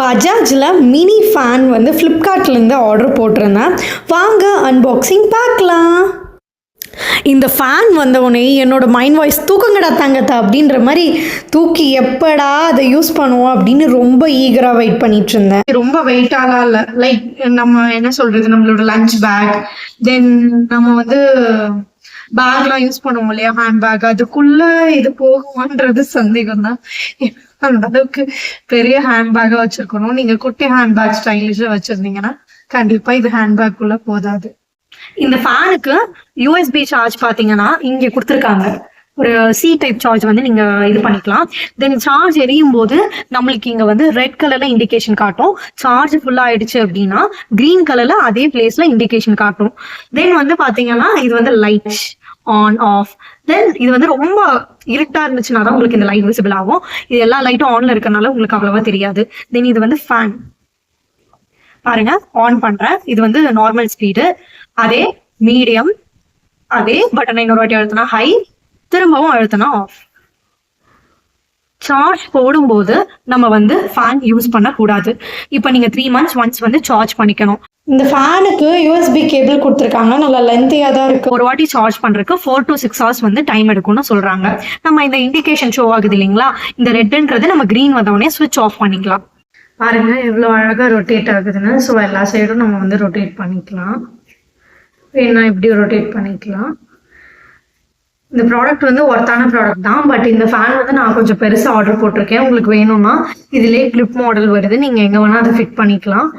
பஜாஜில் mini fan வந்து ஃப்ளிப்கார்ட்லேருந்து order போட்டிருந்தேன். வாங்க அன்பாக்சிங் பார்க்கலாம். இந்த ஃபேன் வந்தவுடனே என்னோட மைண்ட் வாய்ஸ் தூக்கங்கடா தங்கத்தா அப்படின்ற மாதிரி தூக்கி எப்படா அதை யூஸ் பண்ணுவோம் அப்படின்னு ரொம்ப ஈகராக வெயிட் பண்ணிட்டு இருந்தேன். ரொம்ப வெயிட்டாலாம் இல்லை, லைக் நம்ம என்ன சொல்றது, நம்மளோட லஞ்ச் பேக், தென் நம்ம வந்து பேக்லாம் யூஸ் பண்ணுவோம் இல்லையா, ஹேண்ட் பேக், அதுக்குள்ள இது போகுமான்றது சந்தேகம் தான். அந்த அளவுக்கு பெரிய ஹேண்ட் பேக்கா வச்சிருக்கணும். நீங்க குட்டி ஹேண்ட் பேக் ஸ்டைலிஷா வச்சிருந்தீங்கன்னா கண்டிப்பா இது ஹேண்ட் பேக் குள்ள போதாது. இந்த ஃபேனுக்கு யூஎஸ்பி சார்ஜ் பாத்தீங்கன்னா இங்க கொடுத்துருக்காங்க. ஒரு சி டைப் சார்ஜ் வந்து நீங்க இது பண்ணிக்கலாம். தென் சார்ஜ் எரியும் போது நம்மளுக்கு இங்க வந்து ரெட் கலர்ல இண்டிகேஷன் காட்டும். சார்ஜ் ஃபுல்லா ஆயிடுச்சு அப்படின்னா கிரீன் கலர்ல அதே பிளேஸ்ல இண்டிகேஷன் காட்டும். தென் வந்து பாத்தீங்கன்னா இது வந்து லைட் ஆன் ஆஃப். தென் இது வந்து ரொம்ப இருட்டா இருந்துச்சுன்னா தான் உங்களுக்கு இந்த லைட் விசிபிள் ஆகும். இது எல்லா லைட்டும் ஆன்ல இருக்கனால உங்களுக்கு அவ்வளவா தெரியாது. தென் இது வந்து ஃபேன் பாருங்க, ஆன் பண்றேன். இது வந்து நார்மல் ஸ்பீடு, அதே மீடியம், அதே பட்டனை இன்னொரு வாட்டி அழுத்தினா ஹை, திரும்பவும் அழுத்தினா ஆஃப். சார்ஜ் போடும்போது நம்ம வந்து ஃபேன் யூஸ் பண்ணக்கூடாது. இப்போ நீங்க 3 months ஒன்ஸ் வந்து சார்ஜ் பண்ணிக்கணும். இந்த ஃபேனுக்கு யூஎஸ்பி கேபிள் கொடுத்துருக்காங்க, நல்லா லென்த்தியா தான் இருக்கு. ஒரு வாட்டி சார்ஜ் பண்றதுக்கு 4 to 6 hours வந்து டைம் எடுக்கும்னு சொல்றாங்க. நம்ம இந்த இண்டிகேஷன் ஷோ ஆகுது இல்லைங்களா, இந்த ரெட்ன்றது நம்ம கிரீன் வந்தோடனே ஸ்விட்ச் ஆஃப் பண்ணிக்கலாம். பாருங்க எவ்வளோ அழகா ரொட்டேட் ஆகுதுன்னு. ஸோ எல்லா சைடும் நம்ம வந்து ரொட்டேட் பண்ணிக்கலாம். வேணா இப்படி ரொட்டேட் பண்ணிக்கலாம். இந்த ப்ராடக்ட் வந்து ஒர்த்தான ப்ராடக்ட் தான். பட் இந்த ஃபேன் வந்து நான் கொஞ்சம் பெருசாக ஆர்டர் போட்டிருக்கேன். உங்களுக்கு வேணும்னா இதுலேயே கிளிப் மாடல் வருது, நீங்கள் எங்கே வேணால் அதை ஃபிட் பண்ணிக்கலாம்.